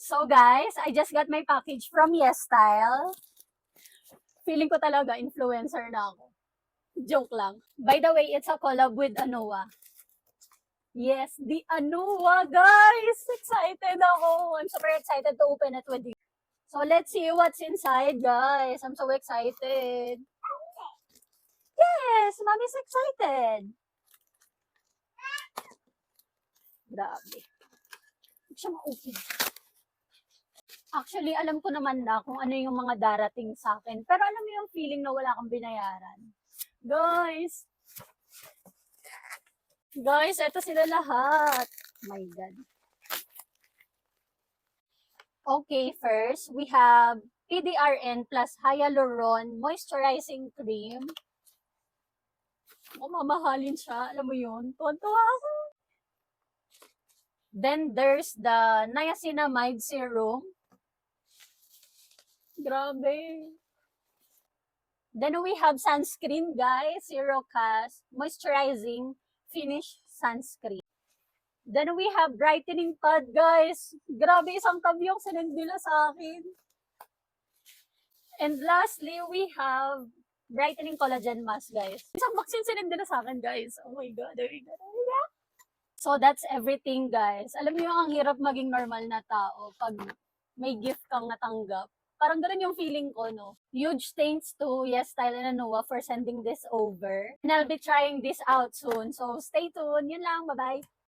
So guys, I just got my package from YesStyle. Feeling ko talaga influencer na ako. Joke lang. By the way, it's a collab with Anoa. Yes, the Anoa, guys! Excited ako! I'm super excited to open it with you. So let's see what's inside, guys. I'm so excited. Yes, mommy's excited. Grabe. Hindi siya ma-open. Actually, alam ko naman na kung ano yung mga darating sa akin. Pero alam mo yung feeling na wala kang binayaran. Guys! Guys, eto sila lahat. My God. Okay, first, we have PDRN plus Hyaluron Moisturizing Cream. Mamahalin siya. Alam mo yun? Tuwan-tuwa ako. Then, there's the Niacinamide Serum. Grabe. Then, we have sunscreen, guys. Zero Cast Moisturizing Finish Sunscreen. Then, we have brightening pad, guys. Grabe, isang tabi yung sinend nila sa akin. And lastly, we have brightening collagen mask, guys. Isang box yung sinend nila sa akin, guys. Oh my God, oh my God, oh my God. So, that's everything, guys. Alam niyo, ang hirap maging normal na tao pag may gift kang natanggap. Parang ganun yung feeling ko, no? Huge thanks to YesStyle and Anoa for sending this over. And I'll be trying this out soon. So, stay tuned. Yun lang. Bye-bye.